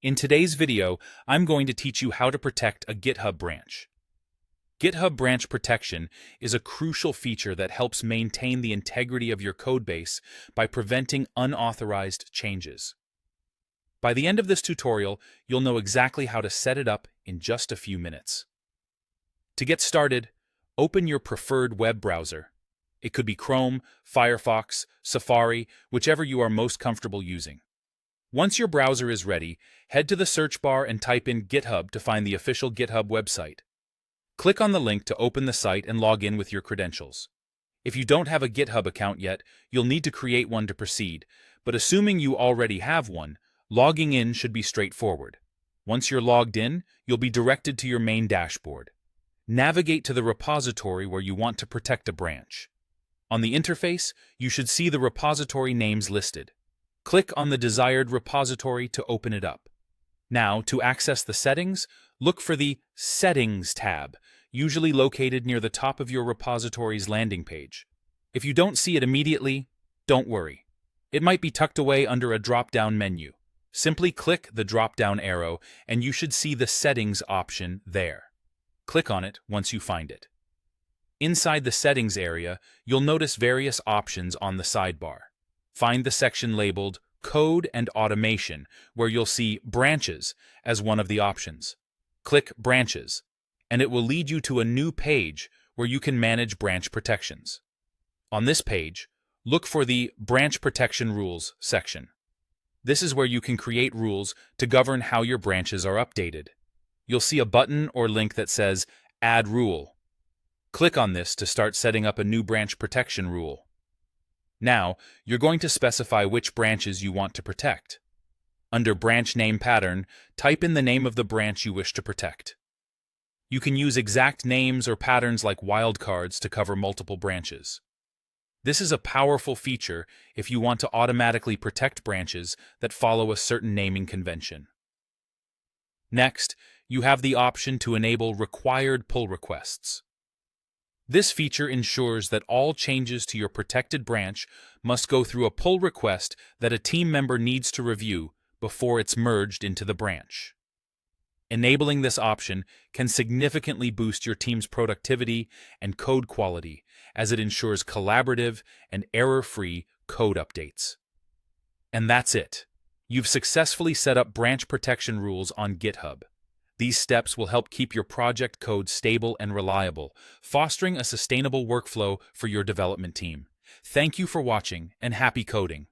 In today's video, I'm going to teach you how to protect a GitHub branch. GitHub branch protection is a crucial feature that helps maintain the integrity of your codebase by preventing unauthorized changes. By the end of this tutorial, you'll know exactly how to set it up in just a few minutes. To get started, open your preferred web browser. It could be Chrome, Firefox, Safari, whichever you are most comfortable using. Once your browser is ready, head to the search bar and type in GitHub to find the official GitHub website. Click on the link to open the site and log in with your credentials. If you don't have a GitHub account yet, you'll need to create one to proceed, but assuming you already have one, logging in should be straightforward. Once you're logged in, you'll be directed to your main dashboard. Navigate to the repository where you want to protect a branch. On the interface, you should see the repository names listed. Click on the desired repository to open it up. Now, to access the settings, look for the Settings tab, usually located near the top of your repository's landing page. If you don't see it immediately, don't worry. It might be tucked away under a drop-down menu. Simply click the drop-down arrow and you should see the Settings option there. Click on it once you find it. Inside the Settings area, you'll notice various options on the sidebar. Find the section labeled Code and Automation, where you'll see Branches as one of the options. Click Branches, and it will lead you to a new page where you can manage branch protections. On this page, look for the Branch Protection Rules section. This is where you can create rules to govern how your branches are updated. You'll see a button or link that says Add Rule. Click on this to start setting up a new branch protection rule. Now, you're going to specify which branches you want to protect. Under Branch Name Pattern, type in the name of the branch you wish to protect. You can use exact names or patterns like wildcards to cover multiple branches. This is a powerful feature if you want to automatically protect branches that follow a certain naming convention. Next, you have the option to enable required pull requests. This feature ensures that all changes to your protected branch must go through a pull request that a team member needs to review before it's merged into the branch. Enabling this option can significantly boost your team's productivity and code quality as it ensures collaborative and error-free code updates. And that's it. You've successfully set up branch protection rules on GitHub. These steps will help keep your project code stable and reliable, fostering a sustainable workflow for your development team. Thank you for watching, and happy coding!